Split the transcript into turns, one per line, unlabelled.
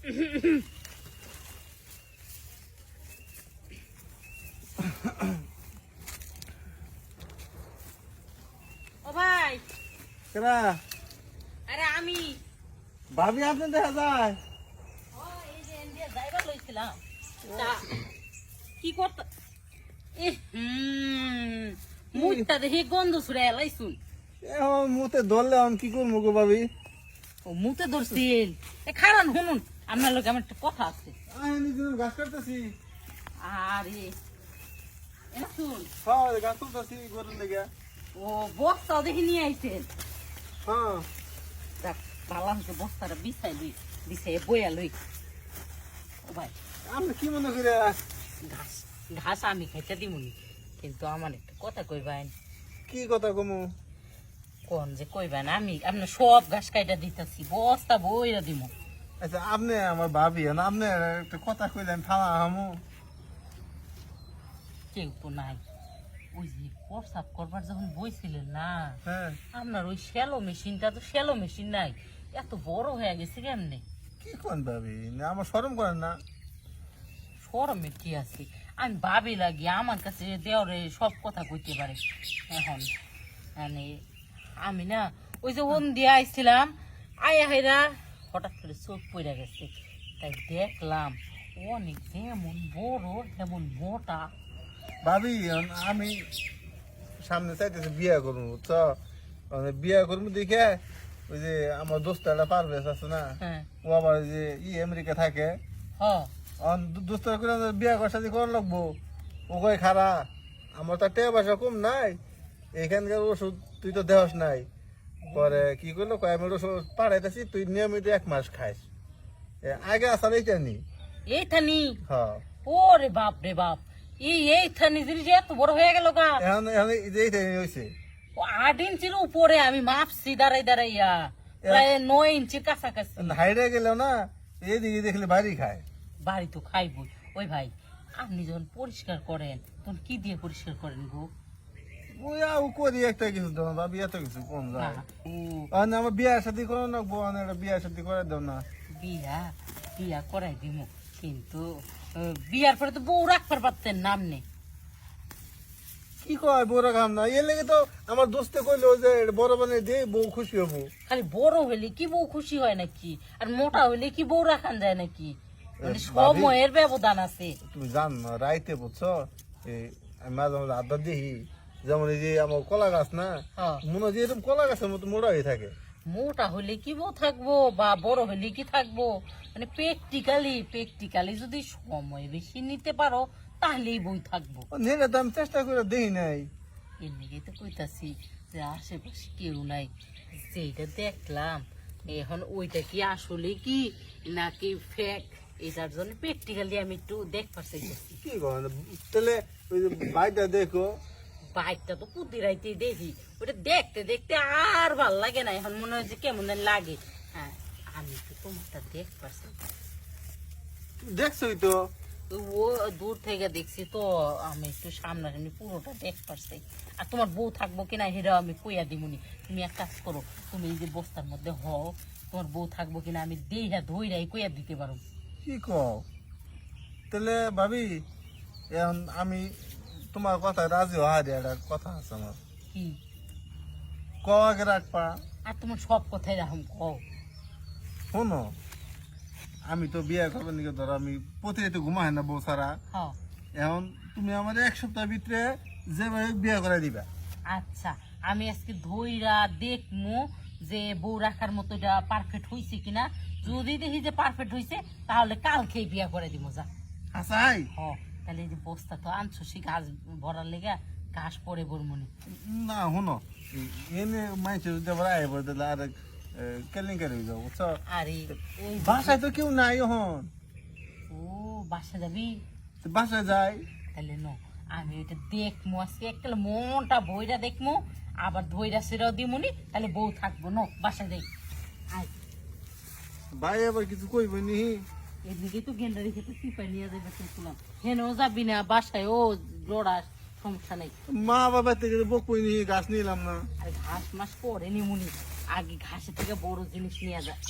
ও ভাই
কেনা
আরে আমি
ভাবি আপনি দেখা যায়
ও এই যে ইন্ডিয়া যাইবার লইছিলাম তা কি করতে এ মুইটা দেখি গন্ধ ছুড়ে এলাইছুন
এখন মুতে ধরলে আমি কি করবো গো ভাবি?
ও মুতে ধরছিল এ খারান শুনুন আপনার লোক আমার একটা কথা আছে
আমি নিজে গাছ কাটতেছি।
আরে এনা শুন
হ্যাঁ গাছ কাটতেছি গরুর লেগে।
ও বস্তা দেখি নিয়ে আইছেন
হ্যাঁ
দেখ ভালো হচ্ছে বস্তাটা বিছাই বইয়া লই ও ভাই
আপনি কি মনে করে?
ঘাস ঘাস আমি খাইতে দিমুনি কিন্তু আমার একটা কথা কইবেন
কি কথা কমু?
কোন যে কইবেন আমি আপনার সব ঘাস কাইটা দিতেছি বস্তা বইরা দিমু
আচ্ছা আপনি আমার ভাবি না, আপনি একটা কথা কইলেন থামা হামু।
কেউ তো নাই ওই যে প্রসাব করবার যখন বইছিলেন না
হ্যাঁ
আপনার ওই শ্যালো মেশিনটা তো শ্যালো মেশিন নাই এত বড় হয়ে গেছে কেমনে
কি কোন ভাবি না আমার শরম করেন না?
শরমের কি আছে আমি ভাবি লাগি আমার কাছে দেওয়ারে সব কথা কইতে পারে এখন মানে আমি না ওই যে ওন দিয়ে আইছিলাম আয়া হেরা হঠাৎ করে চোখ পড়ে গেছে তাই দেখলাম অনেক যেমন বড় তেমন মোটা
ভাবি আমি সামনে চাইতেছি বিয়া করবো বুঝছো, বিয়া করবো দেখে ওই যে আমার দোস্তারা পারভেজ আছে না,
হ্যাঁ
ও আবার যে আমেরিকা থাকে,
হ
দোস্তারা করে বিয়া করার সাথে করা লাগবো। ও কয় খারা আমার তো টাকা পয়সা কম নাই, এখানকার ওষুধ তুই তো দেওয়াস নাই। পরে কি করলো কয় আমি ওষুধ পাঠাইতেছি তুই নিয়মিত 1 মাস খাইস। আগে আসার এইটা নি
এইখানি
হ্যাঁ
ওরে বাপ রে বাপ এইখানি জিনিস এত বড় হয়ে গেল গা
এখন এখন এইটাই হয়েছে।
ও 8 ইঞ্চির উপরে আমি মাপছি দাঁড়াইয়া প্রায় 9 ইঞ্চির কাছাকাছি
হাইরে গেলেও না এইদিকে দেখলে বাড়ি খায়।
বাড়ি তো খাইব ওই ভাই আপনি যখন পরিষ্কার করেন তখন কি দিয়ে পরিষ্কার করেন গো
ওই আউ করি একটা কিছু দেবো ভাবি, এত কিছু কম যায়।
ও
আমার বিয়ার সাথে করে রাখবো, একটা বিয়ার সাথে করে দেব না।
বিয়া বিয়া করাই দিব কিন্তু বিয়ার পরে তো বউ রাখতে পারতেন নাম নেই
কি কয় বড় কাম না, এর লেগে তো আমার দোস্তে কইলো যে বড় বানিয়ে দিয়ে বউ খুশি হবো।
খালি বড় হইলে কি বউ খুশি হয় নাকি আর মোটা হইলে কি বউ রাখান যায় নাকি মানে সময়ের ব্যবধান আছে
তুমি জান না রাইতে বুঝছো, আমি মাঝে মাঝে আড্ডা দিই, যেমন এই যে আমার কলা গাছ না,
হ্যাঁ।
মনে হয় যে এরকম কলা গাছের মতো মোটা হয়ে থাকে।
মোটা হইলে কি বউ থাকবো বা বড় হইলে কি থাকবো মানে প্র্যাকটিক্যালি যদি সময় বেশি নিতে পারো তাহলেই বই থাকবো
নেড়ে তো আমি চেষ্টা করে দেখি নাই।
এর দিকে তো কইতাছি যে আশেপাশে কেউ নাই যেটা দেখলাম এখন ওইটা কি আসলে কি নাকি ফেক এটার জন্য প্র্যাকটিক্যালি আমি একটু দেখবার চাইতেছি
কি করেন তাহলে ওই যে বাইকটা দেখো।
বাইকটা তো প্রতি রাইতে দেখি ওটা দেখতে দেখতে আর ভাল লাগে না এখন মনে হয় যে কেমন যেন লাগে হ্যাঁ আমি তো তোমারটা দেখবার চাই
দেখছোই তো
ও দূর থেকে দেখছি তো আমি একটু সামনাসামনি পুরোটা দেখবার চাই আর তোমার বউ থাকবো কিনা সেটাও আমি কইয়া দিমুনি তুমি এক কাজ করো তুমি এই যে বস্তার মধ্যে হও তোমার বউ থাকবো কিনা আমি দেইরা ধইরাই কইয়া দিতে পারো
কি কও তাহলে ভাবি এখন আমি তোমার কথা রাজি হারি, একটা কথা আছে আমার
কি
ক আগে রাখবা।
আর তোমার সব কথাই রাখুন কও
শোনো আমি তো বিয়ে করবার নিকে ধরো আমি প্রতি রাতে ঘুমাই না বউ ছাড়া,
হ্যাঁ
এখন তুমি আমার 1 সপ্তাহ ভিতরে যেভাবে বিয়ে করে দিবা।
আচ্ছা আমি আজকে ধইরা দেখমু যে বউ রাখার মতো এটা পারফেক্ট হইছে কিনা যদি দেখি যে পারফেক্ট হইছে তাহলে কালকেই বিয়া করে দিব যা
হাসাই
হ তাহলে এই যে বস্তা তো আনছো সে ঘাস ভরার লেগে ঘাস পরে বলমনি
না শোনো এনে মাইছে যদি আবার আয় পড়ে তাহলে আর কেলেঙ্কারি হয়ে যাবো বুঝছো।
আরে ওই
বাসায় তো কেউ নাই এখন,
ও বাসা যাবি
বাসায় যাই।
তাহলে ন আমি ওইটা দেখমু আজকে একটা মনটা বইরা দেখমু আবার ধইরা সেরাও দিমুনি তাহলে বউ থাকবো ন বাসা যাই আয়
ভাই আবার কিছু কইব নি?
এদিকে তো গেন্ডা রেখে তো চিপাই নিয়ে যাবে শুনলাম হেনও যাবি না বাসায় ও জোড়া সমস্যা নেই
মা বাবা থেকে বকবই নি, গাছ নিলাম না।
আর ঘাস মাস পরে নিমুনি আগে ঘাসের থেকে বড় জিনিস নিয়ে যায়